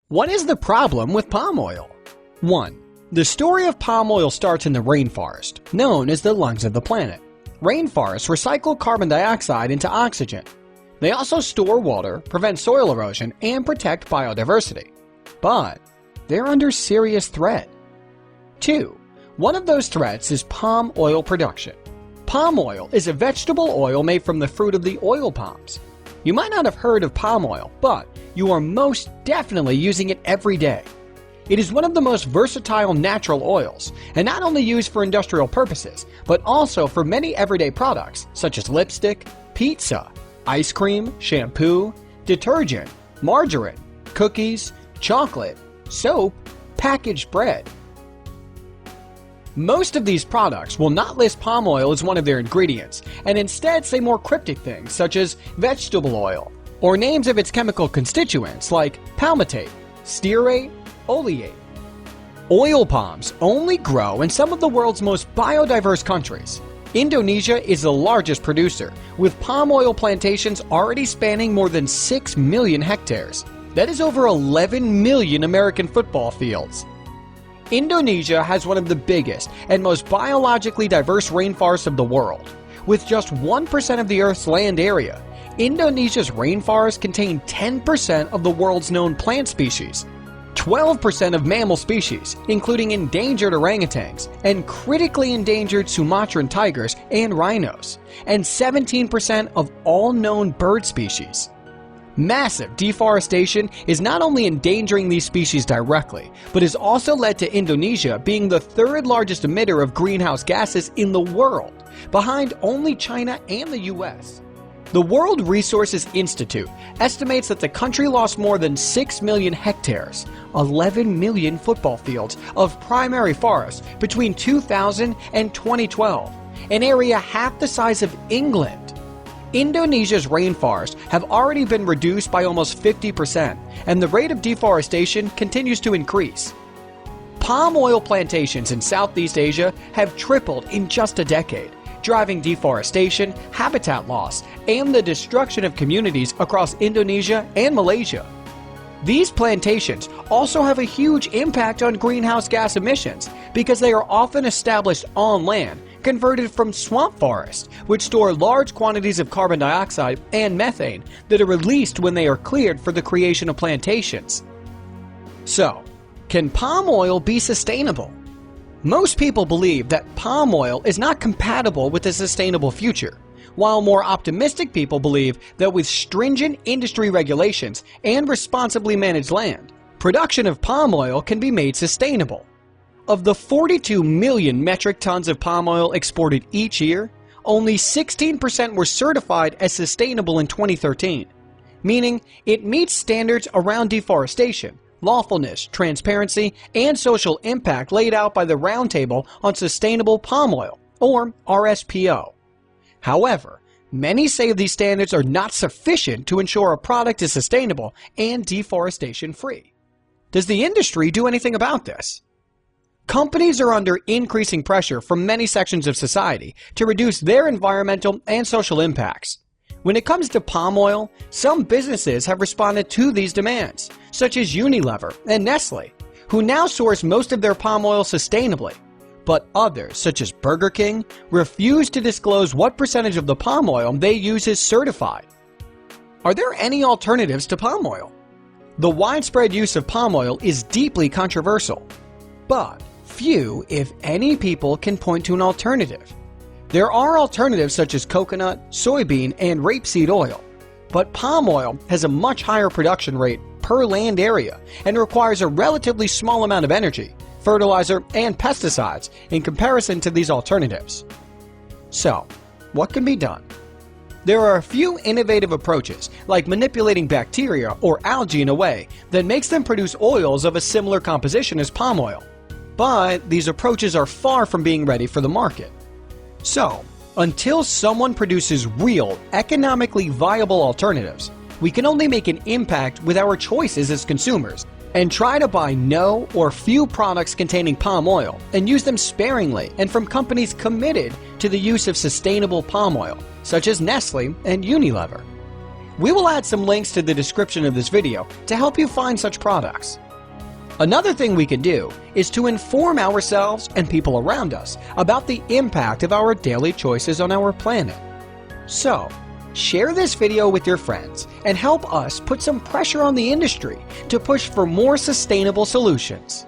What is the problem with palm oil? 1. The story of palm oil starts in the rainforest, known as the lungs of the planet. Rainforests recycle carbon dioxide into oxygen. They also store water, prevent soil erosion, and protect biodiversity. But they're under serious threat. 2. One of those threats is palm oil production. Palm oil is a vegetable oil made from the fruit of the oil palms. You might not have heard of palm oil, but you are most definitely using it every day. It is one of the most versatile natural oils, and not only used for industrial purposes, but also for many everyday products such as lipstick, pizza, ice cream, shampoo, detergent, margarine, cookies, chocolate, soap, packaged bread. Most of these products will not list palm oil as one of their ingredients, and instead say more cryptic things such as vegetable oil, or names of its chemical constituents like palmitate, stearate, oleate. Oil palms only grow in some of the world's most biodiverse countries. Indonesia is the largest producer, with palm oil plantations already spanning more than 6 million hectares. That is over 11 million American football fields. Indonesia has one of the biggest and most biologically diverse rainforests of the world. With just 1% of the Earth's land area, Indonesia's rainforests contain 10% of the world's known plant species, 12% of mammal species, including endangered orangutans and critically endangered Sumatran tigers and rhinos, and 17% of all known bird species. Massive deforestation is not only endangering these species directly, but has also led to Indonesia being the third largest emitter of greenhouse gases in the world, behind only China and the US. The World Resources Institute estimates that the country lost more than 6 million hectares, 11 million football fields, of primary forest between 2000 and 2012, an area half the size of England. Indonesia's rainforests have already been reduced by almost 50%, and the rate of deforestation continues to increase. Palm oil plantations in Southeast Asia have tripled in just a decade, driving deforestation, habitat loss, and the destruction of communities across Indonesia and Malaysia. These plantations also have a huge impact on greenhouse gas emissions because they are often established on land converted from swamp forests, which store large quantities of carbon dioxide and methane that are released when they are cleared for the creation of plantations. So, can palm oil be sustainable? Most people believe that palm oil is not compatible with a sustainable future, while more optimistic people believe that with stringent industry regulations and responsibly managed land, production of palm oil can be made sustainable. Of the 42 million metric tons of palm oil exported each year, only 16% were certified as sustainable in 2013, meaning it meets standards around deforestation, lawfulness, transparency, and social impact laid out by the Roundtable on Sustainable Palm Oil, or RSPO. However, many say these standards are not sufficient to ensure a product is sustainable and deforestation-free. Does the industry do anything about this? Companies are under increasing pressure from many sections of society to reduce their environmental and social impacts. When it comes to palm oil, some businesses have responded to these demands, such as Unilever and Nestle, who now source most of their palm oil sustainably. But others, such as Burger King, refuse to disclose what percentage of the palm oil they use is certified. Are there any alternatives to palm oil? The widespread use of palm oil is deeply controversial, but few, if any, people can point to an alternative. There are alternatives such as coconut, soybean, and rapeseed oil, but palm oil has a much higher production rate per land area and requires a relatively small amount of energy, fertilizer, and pesticides in comparison to these alternatives. So, what can be done? There are a few innovative approaches, like manipulating bacteria or algae in a way that makes them produce oils of a similar composition as palm oil. But these approaches are far from being ready for the market. So, until someone produces real, economically viable alternatives, we can only make an impact with our choices as consumers and try to buy no or few products containing palm oil and use them sparingly and from companies committed to the use of sustainable palm oil, such as Nestle and Unilever. We will add some links to the description of this video to help you find such products. Another thing we can do is to inform ourselves and people around us about the impact of our daily choices on our planet. So, share this video with your friends and help us put some pressure on the industry to push for more sustainable solutions.